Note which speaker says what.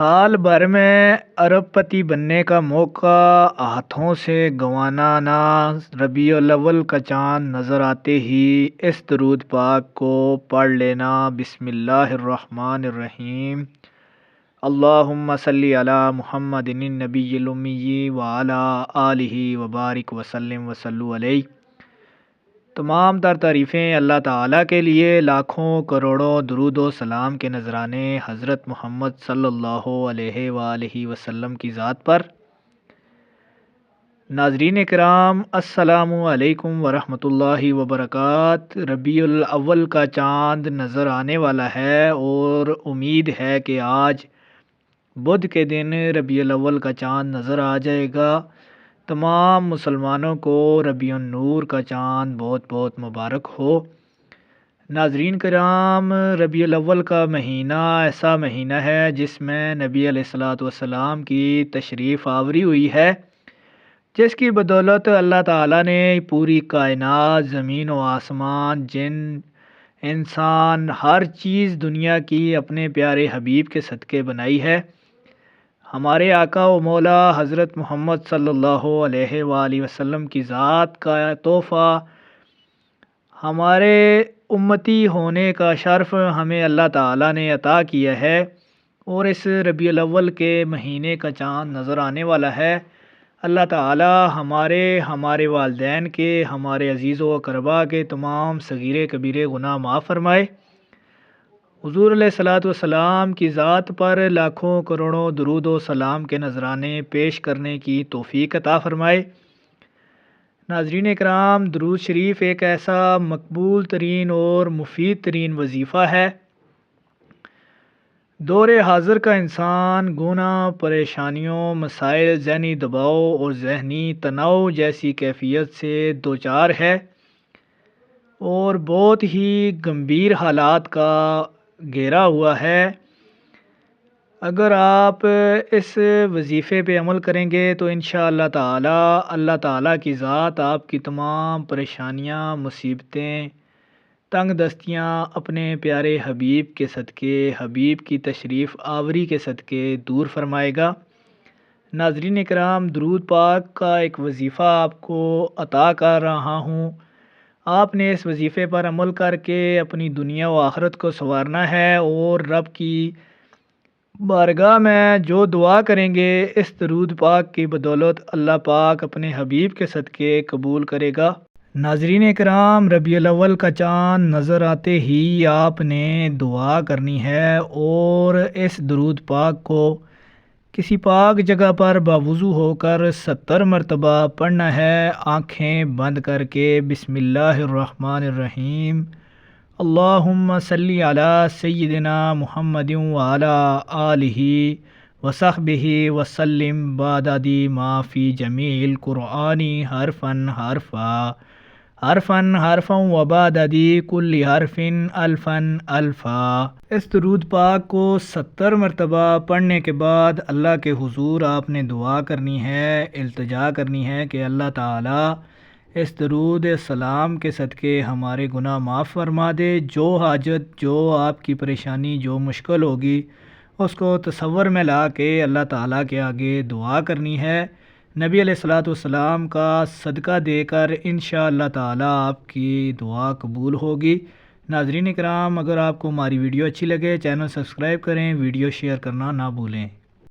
Speaker 1: साल भर में अरबपति बनने का मौका हाथों से गंवाना ना। रबीउल अव्वल का चाँद नज़र आते ही इस दुरूद पाक को पढ़ लेना। बिस्मिल्लाहिर्रहमानिर्रहीम। अल्लाहुम्मा सल्ली अला मुहम्मदिन नबिय्यिल उम्मी व अला आलिहि व बारिक वसल्लिम वसल्लु अलैहि। तमाम तर तारीफ़ें अल्लाह ताला के लिए, लाखों करोड़ों दुरूद व सलाम के नजराने हज़रत मोहम्मद सल्लल्लाहु अलैहि वसल्लम की ज़ात पर। नाज़रीन किराम, अस्सलामु अलैकुम वरहमतुल्लाहि वबरकात। रबीउल अव्वल का चाँद नज़र आने वाला है और उम्मीद है कि आज बुध के दिन रबीउल अव्वल का चाँद नज़र आ जाएगा। तमाम मुसलमानों को रबीउन नूर का चाँद बहुत बहुत मुबारक हो। नाज़रीन किराम, रबीउल अव्वल का महीना ऐसा महीना है जिसमें नबी अलैहिस्सलातु वस्सलाम की तशरीफ़ आवरी हुई है, जिसकी बदौलत अल्लाह ताला ने पूरी कायनात, ज़मीन व आसमान, जिन, इंसान, हर चीज़ दुनिया की अपने प्यारे हबीब के सदक़े बनाई है। हमारे आका व मौला हज़रत मोहम्मद सल्लल्लाहु अलैहि वसल्लम की ज़ात का तोहफ़ा, हमारे उम्मती होने का शर्फ़ हमें अल्लाह ताला ने अता किया है और इस रबीउल अव्वल के महीने का चाँद नज़र आने वाला है। अल्लाह ताला हमारे वालिदैन के, हमारे अज़ीज़ व अक़रबा के तमाम सगीरे कबीरे गुनाह माफ़ फ़रमाए। हुज़ूर अलैहिस्सलातु वस्सलाम की ज़ात पर लाखों करोड़ों दुरूद व सलाम के नजराने पेश करने की तौफ़ीक अता फ़रमाए। नाज़रीन इकराम, दुरूद शरीफ एक ऐसा मकबूल तरीन और मुफीद तरीन वजीफ़ा है। दौर हाज़िर का इंसान गुनाह, परेशानियों, मसाइल, ज़हनी दबाव और ज़हनी तनाव जैसी कैफियत से दो चार है और बहुत ही गंभीर हालात का घेरा हुआ है। अगर आप इस वजीफ़े पे अमल करेंगे तो इंशाअल्लाह ताला अल्लाह ताला की ज़ात आपकी तमाम परेशानियां, मुसीबतें, तंग दस्तियां अपने प्यारे हबीब के सदक़े, हबीब की तशरीफ़ आवरी के सदक़े दूर फरमाएगा। नाज़रीन इकराम, दुरूद पाक का एक वजीफ़ा आपको अता कर रहा हूँ। आपने इस वजीफ़े पर अमल करके अपनी दुनिया व आखिरत को संवारना है और रब की बारगाह में जो दुआ करेंगे इस दरूद पाक की बदौलत अल्लाह पाक अपने हबीब के सदक़े कबूल करेगा। नाज़रीन कराम, रबीउल अव्वल का चाँद नज़र आते ही आपने दुआ करनी है और इस दरूद पाक को किसी पाक जगह पर बावुज़ू होकर 70 मरतबा पढ़ना है, आँखें बंद करके। बिस्मिल्लाहिर्रहमानिर्रहीम। अल्लाहुम्मा सल्ली अला सय्यिदिना मुहम्मदिन व अला आलिहि व सहबिहि वसल्लिम बादादी माफ़ी जमील कुरआनी हरफन हरफा हरफन हरफन व बादादी कुल्ली हरफिन अल्फन अल्फा। इस दुरूद पाक को 70 मरतबा पढ़ने के बाद अल्लाह के हुजूर आपने दुआ करनी है, इल्तिजा करनी है कि अल्लाह ताला इस दरूद सलाम के सदक़े हमारे गुनाह माफ़ फरमा दे। जो हाजत, जो आपकी परेशानी, जो मुश्किल होगी उसको तसव्वुर में ला के अल्लाह ताला के आगे दुआ करनी है। नबी अलैहिस्सलातु वस्सलाम का सदका देकर इंशाअल्लाह ताला आपकी दुआ कबूल होगी। नाज़रीन इकराम, अगर आपको हमारी वीडियो अच्छी लगे चैनल सब्सक्राइब करें, वीडियो शेयर करना ना भूलें।